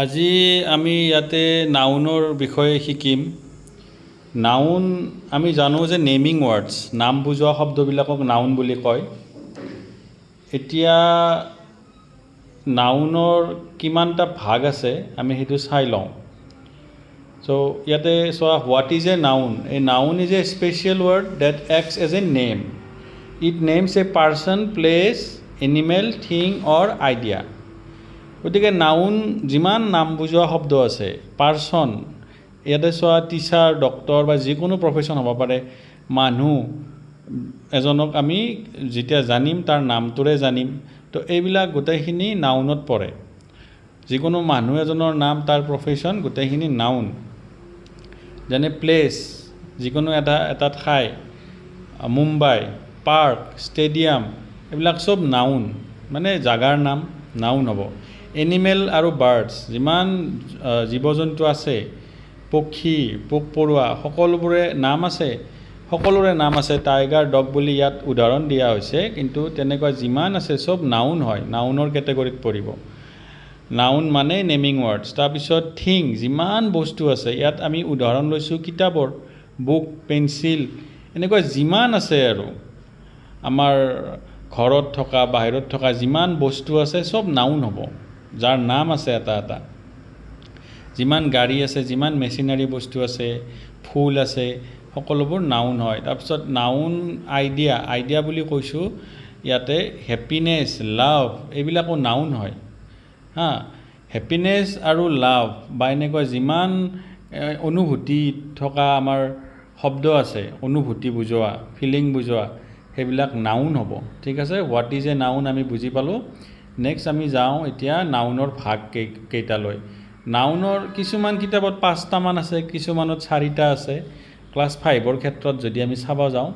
আজি আমি ইয়াতে নাউনৰ বিষয়ে শিকিম। নাউন আমি জানো যে নেমিং ৱৰ্ডছ, নাম বুজোৱা শব্দবিলাকক নাউন বুলি কয়। এতিয়া নাউনৰ কিমানটা ভাগ আছে আমি সেইটো চাই লওঁ। চ' ইয়াতে চোৱা, what is a noun? A noun is a special word that acts as a name. It names a person, place, animal, thing or idea. গতিকে নাউন যিমান নাম বুজোৱা শব্দ আছে, পাৰ্চন, ইয়াতে চোৱা টিচাৰ, ডক্টৰ বা যিকোনো প্ৰফেশ্যন হ'ব পাৰে। মানুহ এজনক আমি যেতিয়া জানিম তাৰ নামটোৰে জানিম, তো এইবিলাক গোটেইখিনি নাউনত পৰে। যিকোনো মানুহ এজনৰ নাম, তাৰ প্ৰফেশ্যন, গোটেইখিনি নাউন। যেনে প্লেচ, যিকোনো এটা ঠাই, মুম্বাই, পাৰ্ক, ষ্টেডিয়াম, এইবিলাক চব নাউন, মানে জাগাৰ নাম নাউন হ'ব। এনিমেল আৰু বাৰ্ডছ, যিমান জীৱ জন্তু আছে, পক্ষী, পোক পৰুৱা, সকলোবোৰে নাম আছে, সকলোৰে নাম আছে। টাইগাৰ, ডগ বুলি ইয়াত উদাহৰণ দিয়া হৈছে, কিন্তু তেনেকুৱা যিমান আছে চব নাউন হয়, নাউনৰ কেটেগৰীত পৰিব। নাউন মানে নেমিং ৱৰ্ডছ। তাৰপিছত থিং, যিমান বস্তু আছে, ইয়াত আমি উদাহৰণ লৈছোঁ কিতাপৰ, বুক, পেঞ্চিল, এনেকুৱা যিমান আছে আৰু আমাৰ ঘৰত থকা, বাহিৰত থকা যিমান বস্তু আছে চব নাউন হ'ব, যাৰ নাম আছে এটা এটা। যিমান গাড়ী আছে, যিমান মেচিনাৰী বস্তু আছে, ফুল আছে, সকলোবোৰ নাউন হয়। তাৰপিছত নাউন আইডিয়া, আইডিয়া বুলি কৈছোঁ ইয়াতে হেপিনেছ, লাভ, এইবিলাকো নাউন হয়। হেপিনেছ আৰু লাভ বা এনেকুৱা যিমান অনুভূতি থকা আমাৰ শব্দ আছে, অনুভূতি বুজোৱা, ফিলিং বুজোৱা, সেইবিলাক নাউন হ'ব। ঠিক আছে, হোৱাট ইজ এ নাউন আমি বুজি পালোঁ। নেক্সট আমি যাওঁ এতিয়া নাউনৰ ভাগ কেইটালৈ। নাউনৰ কিছুমান কিতাপত 5টামান আছে, কিছুমানত 4টা আছে। ক্লাছ 5ৰ ক্ষেত্ৰত যদি আমি চাব যাওঁ,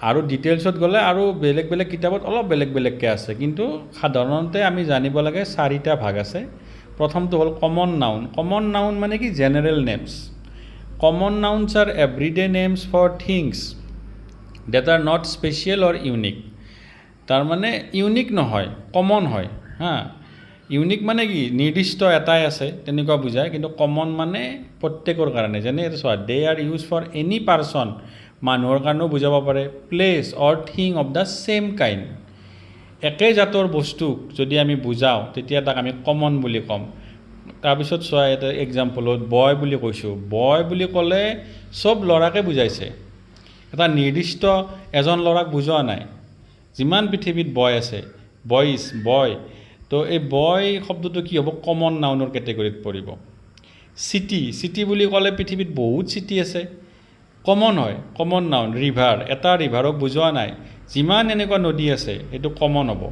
আৰু ডিটেইলছত গ'লে আৰু বেলেগ বেলেগ কিতাপত অলপ বেলেগ বেলেগকৈ আছে, কিন্তু সাধাৰণতে আমি জানিব লাগে 4টা ভাগ আছে। প্ৰথমটো হ'ল কমন নাউন। কমন নাউন মানে কি? General names. Common nouns are everyday names for things that are not special or unique. তাৰমানে ইউনিক নহয়, কমন হয়। ইউনিক মানে কি? নিৰ্দিষ্ট এটাই আছে, তেনেকুৱা বুজায়। কিন্তু কমন মানে প্ৰত্যেকৰ কাৰণে। যেনে চোৱা, they are use for any person, মানুহৰ কাৰণেও বুজাব পাৰে। Place or thing of the same kind, একে জাতৰ বস্তুক যদি আমি বুজাওঁ তেতিয়া তাক আমি কমন বুলি ক'ম। তাৰপিছত চোৱা, এটা এক্সাম্পলত বয় বুলি কৈছোঁ। বয় বুলি ক'লে চব ল'ৰাকে বুজাইছে, এটা নিৰ্দিষ্ট এজন ল'ৰাক বুজোৱা নাই। যিমান পৃথিৱীত বয় আছে, বইজ, বয়, তো এই বয় শব্দটো কি হ'ব? কমন নাউনৰ কেটেগৰীত পৰিব। চিটি, চিটি বুলি ক'লে পৃথিৱীত বহুত চিটি আছে, কমন হয়, কমন নাউন। ৰিভাৰ, এটা ৰিভাৰক বুজোৱা নাই, যিমান এনেকুৱা নদী আছে এইটো কমন হ'ব।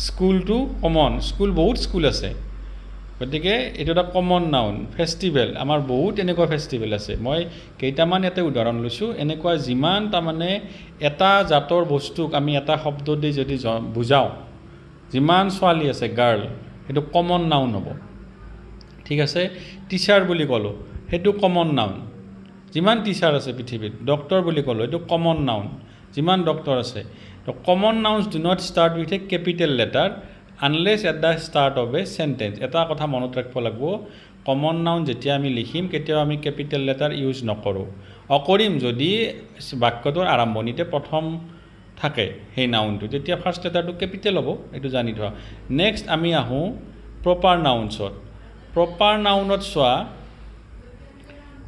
স্কুলটো কমন, স্কুল বহুত স্কুল আছে, গতিকে এইটো এটা কমন নাউন। ফেষ্টিভেল, আমাৰ বহুত এনেকুৱা ফেষ্টিভেল আছে, মই কেইটামান ইয়াতে উদাহৰণ লৈছোঁ। এনেকুৱা যিমান তাৰমানে এটা জাতৰ বস্তুক আমি এটা শব্দ দি যদি বুজাওঁ, যিমান ছোৱালী আছে, গাৰ্ল, সেইটো কমন নাউন হ'ব। ঠিক আছে, টিচাৰ বুলি ক'লোঁ, সেইটো কমন নাউন, যিমান টিচাৰ আছে পৃথিৱীত। ডক্টৰ বুলি ক'লোঁ, এইটো কমন নাউন, যিমান ডক্টৰ আছে। তো common nouns do not start with a capital letter unless at the start of a sentence. এটা কথা মনত ৰাখিব লাগিব, কমন নাউন যেতিয়া আমি লিখিম কেতিয়াও আমি কেপিটেল লেটাৰ ইউজ নকৰোঁ। অকৰিম যদি বাক্যটোৰ আৰম্ভণিতে প্ৰথম থাকে সেই নাউনটো, তেতিয়া ফাৰ্ষ্ট লেটাৰটো কেপিটেল হ'ব, এইটো জানি থোৱা। নেক্সট আমি আহোঁ প্ৰপাৰ নাউনছত। প্ৰপাৰ নাউনত চোৱা,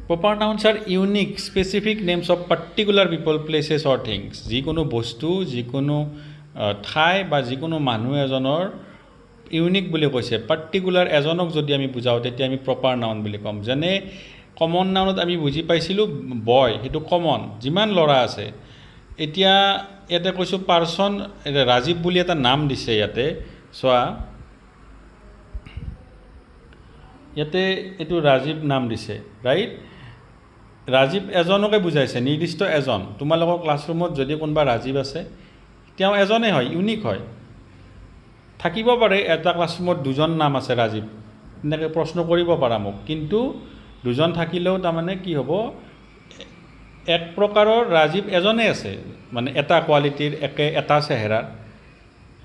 proper nouns are unique specific names of particular people, places or things. যিকোনো বস্তু, যিকোনো ঠাই বা যিকোনো মানুহ এজনৰ ইউনিক বুলি কৈছে, পাৰ্টিকুলাৰ এজনক যদি আমি বুজাওঁ তেতিয়া আমি প্ৰপাৰ নাউন বুলি ক'ম। যেনে কমন নাউনত আমি বুজি পাইছিলোঁ বয়, সেইটো কমন, যিমান ল'ৰা আছে। এতিয়া ইয়াতে কৈছোঁ পাৰ্চন, ৰাজীৱ বুলি এটা নাম দিছে ইয়াতে, চোৱা ইয়াতে এইটো ৰাজীৱ নাম দিছে, ৰাইট? ৰাজীৱ এজনকে বুজাইছে, নিৰ্দিষ্ট এজন। তোমালোকৰ ক্লাছৰুমত যদি কোনোবা ৰাজীৱ আছে, তেওঁ এজনেই হয়, ইউনিক হয়। থাকিব পাৰে এটা ক্লাছৰুমত 2জন নাম আছে ৰাজীৱ, এনেকৈ প্ৰশ্ন কৰিব পাৰা মোক, কিন্তু 2জন থাকিলেও তাৰমানে কি হ'ব? এক প্ৰকাৰৰ ৰাজীৱ এজনেই আছে, মানে এটা কোৱালিটিৰ, এটা চেহেৰাৰ।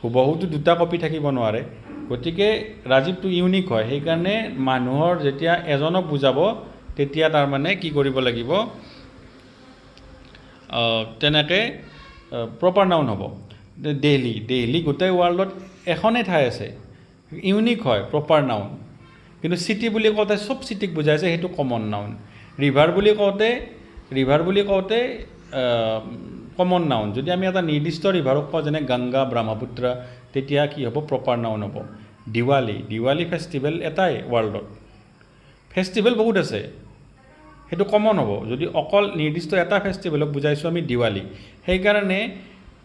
হুবহুতো 2টা কপি থাকিব নোৱাৰে। গতিকে ৰাজীৱটো ইউনিক হয়, সেইকাৰণে মানুহৰ যেতিয়া এজনক বুজাব তেতিয়া তাৰমানে কি কৰিব লাগিব, তেনেকৈ প্ৰপাৰ নাউন হ'ব। দেলহি গোটেই ৱৰ্ল্ডত এখনেই ঠাই আছে, ইউনিক হয় প্ৰপাৰ নাউন। কিন্তু চিটি বুলি কওঁতে চব চিটিক বুজাইছে, সেইটো কমন নাউন। ৰিভাৰ বুলি কওঁতে কমন নাউন। যদি আমি এটা নিৰ্দিষ্ট ৰিভাৰক কওঁ যেনে গংগা, ব্ৰহ্মপুত্ৰ, তেতিয়া কি হ'ব, প্ৰপাৰ নাউন হ'ব। দিৱালী ফেষ্টিভেল এটাই ৱৰ্ল্ডত, ফেষ্টিভেল বহুত আছে, সেইটো কমন হ'ব। যদি অকল নিৰ্দিষ্ট এটা ফেষ্টিভেলক বুজাইছোঁ আমি দিৱালী, সেইকাৰণে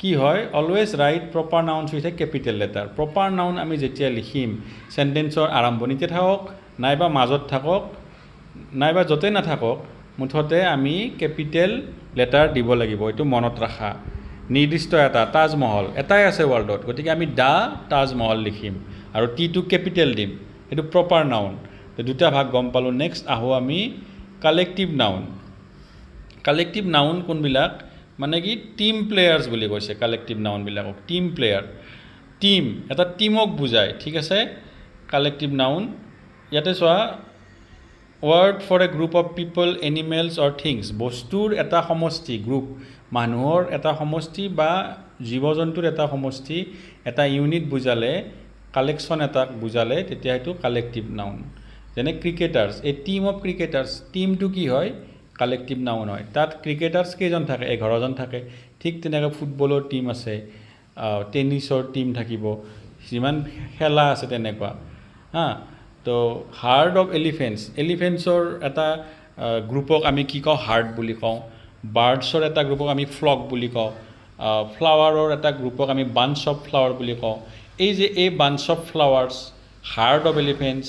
কি হয়, always write proper nouns with a capital letter. Proper noun আমি যেতিয়া লিখিম চেণ্টেন্সৰ আৰম্ভণিতে থাকক নাইবা মাজত থাকক নাইবা য'তে নাথাকক, মুঠতে আমি কেপিটেল লেটাৰ দিব লাগিব। এইটো মনত ৰাখা। নিৰ্দিষ্ট এটা তাজমহল এটাই আছে ৱৰ্ল্ডত, গতিকে আমি দ্য তাজমহল লিখিম আৰু টিটো কেপিটেল দিম, সেইটো প্ৰপাৰ নাউন। দুটা ভাগ গম পালোঁ। নেক্সট আহোঁ আমি কালেক্টিভ নাউন। কালেক্টিভ নাউন কোনবিলাক, মানে কি টিম প্লেয়াৰ্ছ বুলি কৈছে কালেক্টিভ নাউনবিলাকক। টিম প্লেয়াৰ, এটা টিমক বুজায়, ঠিক আছে। কালেক্টিভ নাউন ইয়াতে চোৱা, word for a group of people, animals or things, বস্তুৰ এটা সমষ্টি, গ্ৰুপ, মানুহৰ এটা সমষ্টি বা জীৱ জন্তুৰ এটা সমষ্টি, এটা ইউনিট বুজালে, কালেকশ্যন এটাক বুজালে, তেতিয়া সেইটো কালেক্টিভ নাউন। যেনে cricketers, a team of cricketers, টিমটো কি হয়, কালেক্টিভ নাউন হয়। তাত ক্ৰিকেটাৰ্ছ কেইজন থাকে, 11জন থাকে। ঠিক তেনেকৈ ফুটবলৰ টিম আছে, টেনিছৰ টিম থাকিব, যিমান খেলা আছে তেনেকুৱা। তো হাৰ্ড অফ এলিফেণ্টছৰ এটা গ্ৰুপক আমি কি কওঁ, হাৰ্ড বুলি কওঁ। বাৰ্ডছৰ এটা গ্ৰুপক আমি ফ্লক বুলি কওঁ। ফ্লাৱাৰৰ এটা গ্ৰুপক আমি বাঞ্চ অফ ফ্লাৱাৰ বুলি কওঁ। এই bunch of flowers, hard of elephants,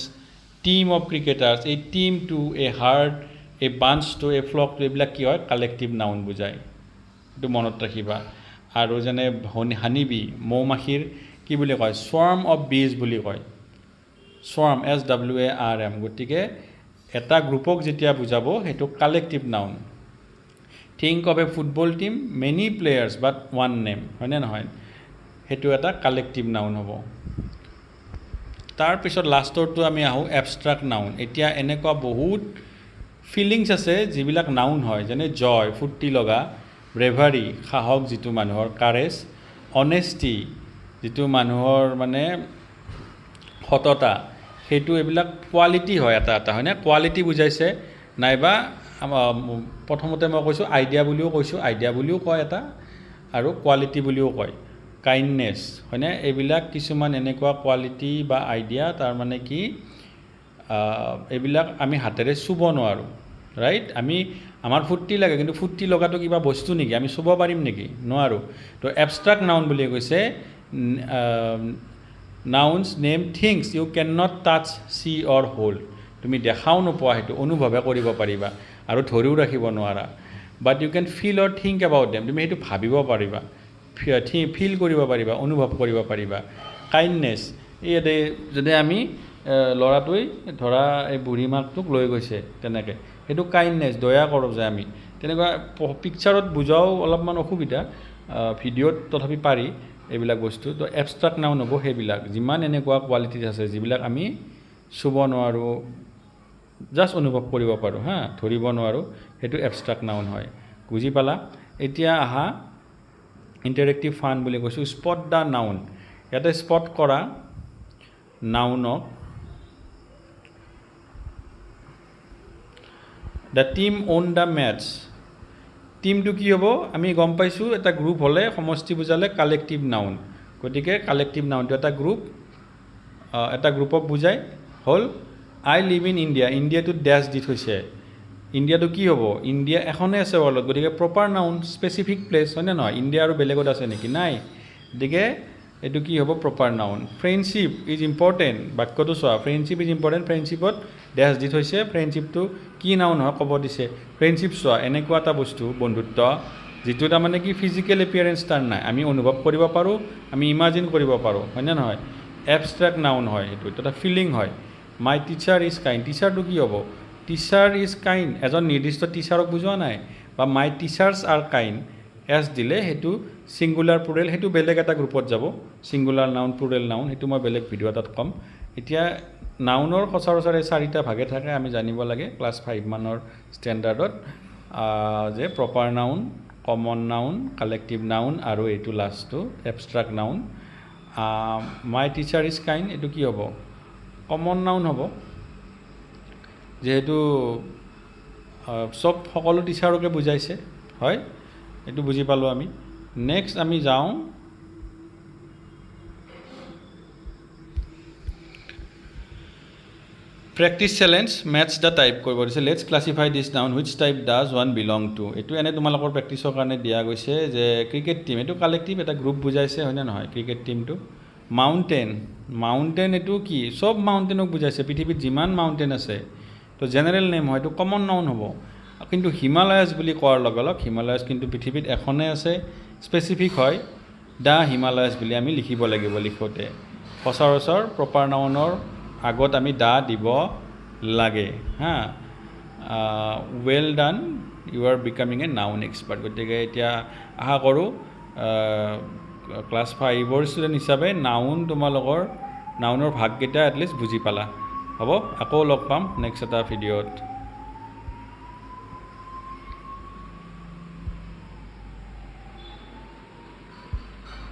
team of cricketers, এই টিমটো, এই হাৰ্ড, এই বাঞ্চটো, এই ফ্লকটো, এইবিলাক কি হয়, কালেক্টিভ নাউন বুজায়। এইটো মনত ৰাখিবা। আৰু যেনে হানিবি, মৌমাখিৰ কি বুলি কয়, স্বাৰ্ম অফ বিজ বুলি কয়। স্বাৰ্ম, SWARM। গতিকে এটা গ্ৰুপক যেতিয়া বুজাব সেইটো collective noun. Think of A football team, many players but one name, হয়নে নহয়, সেইটো এটা কালেক্টিভ নাউন হ'ব। তাৰপিছত লাষ্টৰটো আমি আহোঁ এবষ্ট্ৰাক্ট নাউন। এতিয়া এনেকুৱা বহুত ফিলিংছ আছে যিবিলাক নাউন হয়, যেনে জয়, ফূৰ্তি লগা, ব্ৰেভাৰী, সাহস যিটো মানুহৰ, কাৰেজ, অনেষ্টি যিটো মানুহৰ মানে সততা, সেইটো এইবিলাক কোৱালিটি হয় এটা এটা, হয়নে, কোৱালিটি বুজাইছে। নাইবা প্ৰথমতে মই কৈছোঁ আইডিয়া বুলিও কৈছোঁ, আইডিয়া বুলিও কয় এটা, আৰু কোৱালিটি বুলিও কয়। কাইণ্ডনেছ, হয়নে, এইবিলাক কিছুমান এনেকুৱা কোৱালিটি বা আইডিয়া, তাৰমানে কি এইবিলাক আমি হাতেৰে চুব নোৱাৰোঁ, ৰাইট। আমাৰ ফূৰ্তি লাগে, কিন্তু ফূৰ্তি লগাটো কিবা বস্তু নেকি, আমি চুব পাৰিম নেকি, নোৱাৰোঁ। তো এবষ্ট্ৰাক্ট নাউন বুলি কৈছে, nouns name things you can not touch, see or hold, তুমি দেখাও নোপোৱা, সেইটো অনুভৱে কৰিব পাৰিবা আৰু ধৰিও ৰাখিব নোৱাৰা। But you can feel or think about them, তুমি সেইটো ভাবিব পাৰিবা, ফিল কৰিব পাৰিবা, অনুভৱ কৰিব পাৰিবা। কাইণ্ডনেছ, যদি আমি ল'ৰাটোৱে ধৰা এই বুঢ়ী মাকটোক লৈ গৈছে তেনেকৈ, সেইটো কাইণ্ডনেছ, দয়া কৰোঁ যে আমি, তেনেকুৱা পিকচাৰত বুজাও অলপমান অসুবিধা, ভিডিঅ'ত তথাপি পাৰি এইবিলাক বস্তু। তো এবষ্ট্ৰাক্ট নাউন হ'ব সেইবিলাক, যিমান এনেকুৱা কোৱালিটিজ আছে যিবিলাক আমি চুব নোৱাৰোঁ, জাষ্ট অনুভৱ কৰিব পাৰোঁ, ধৰিব নোৱাৰোঁ, সেইটো এবষ্ট্ৰাক্ট নাউন হয়। বুজি পালা? এতিয়া আহা ইণ্টাৰেক্টিভ ফান বুলি কৈছোঁ। স্পট দ্য নাউন, ইয়াতে স্পট কৰা নাউনক। The team on the mats, টিমটো কি হ'ব, আমি গম পাইছোঁ এটা গ্ৰুপ হ'লে, সমষ্টি বুজালে কালেক্টিভ নাউন। গতিকে কালেক্টিভ নাউনটো এটা গ্ৰুপ, এটা গ্ৰুপক বুজাই হ'ল। আই লিভ ইন ইণ্ডিয়া, ইণ্ডিয়াটোত ডেছ দি থৈছে, ইণ্ডিয়াটো কি হ'ব, ইণ্ডিয়া এখনেই আছে ৱৰ্ল্ডত, গতিকে প্ৰপাৰ নাউন, স্পেচিফিক প্লেচ, হয়নে নহয়, ইণ্ডিয়া আৰু বেলেগত আছে নেকি, নাই, গতিকে এইটো কি হ'ব, proper noun. Friendship is important, বাক্যটো চোৱা, ফ্ৰেণ্ডশ্বিপ ইজ ইম্পৰ্টেণ্ট, ফ্ৰেণ্ডশ্বিপত ডেছ দি থৈছে, ফ্ৰেণ্ডশ্বিপটো কি নাউন হয় ক'ব দিছে। ফ্ৰেণ্ডশ্বিপ চোৱা, এনেকুৱা এটা বস্তু, বন্ধুত্ব, যিটো তাৰমানে কি ফিজিকেল এপিয়াৰেঞ্চ তাৰ নাই, আমি অনুভৱ কৰিব পাৰোঁ, আমি ইমাজিন কৰিব পাৰোঁ, হয়নে নহয়, এবষ্ট্ৰেক্ট নাউন হয়, সেইটো এটা ফিলিং হয়। মাই টিচাৰ ইজ কাইণ্ড, টিচাৰটো কি হ'ব, টিচাৰ ইজ কাইণ্ড, এজন নিৰ্দিষ্ট টিচাৰক বুজোৱা নাই, বা মাই টিচাৰ্ছ আৰ কাইণ্ড, এছ দিলে সেইটো ছিংগুলাৰ প্লুৰেল সেইটো বেলেগ এটা গ্ৰুপত যাব ছিংগুলাৰ নাউন প্লুৰেল নাউন সেইটো মই বেলেগ ভিডিঅ' এটাত ক'ম এতিয়া নাউনৰ সচৰাচৰ এই 4টা ভাগে থাকে আমি জানিব লাগে ক্লাছ 5 মানৰ ষ্টেণ্ডাৰ্ডত যে proper noun common noun collective noun আৰু এইটো লাষ্টটো abstract noun my teacher is kind এইটো কি হ'ব কমন নাউন হ'ব যেহেতু সব সকলো টিচাৰকে বুজাইছে হয় এইটো বুজি পালোঁ আমি নেক্সট আমি যাওঁ practice challenge maths the type কৰিব দিছে let's classify this noun which type does one belong to এইটো এনে তোমালোকৰ প্ৰেক্টিছৰ কাৰণে দিয়া গৈছে যে ক্ৰিকেট টীম এইটো কালেক্টিভ এটা গ্ৰুপ বুজাইছে হয়নে নহয় ক্ৰিকেট টীমটো মাউণ্টেন এইটো কি চব মাউণ্টেনক বুজাইছে পৃথিৱীত যিমান মাউণ্টেন আছে তো জেনেৰেল নেম হয় এইটো কমন নাউন হ'ব কিন্তু হিমালয়াছ বুলি কোৱাৰ লগে লগে হিমালয়াছ কিন্তু পৃথিৱীত এখনেই আছে স্পেচিফিক হয় দ্য হিমালয়াছ বুলি আমি লিখিব লাগিব লিখোঁতে সচৰাচৰ প্ৰপাৰ নাউনৰ আগত আমি দা দিব লাগে হা well done you R becoming a noun expert গতিকে এতিয়া আশা কৰোঁ ক্লাছ 5ৰ ষ্টুডেণ্ট হিচাপে তোমালোকৰ নাউনৰ ভাগকেইটা এটলিষ্ট বুজি পালা হ'ব আকৌ লগ পাম নেক্সট এটা ভিডিঅ'ত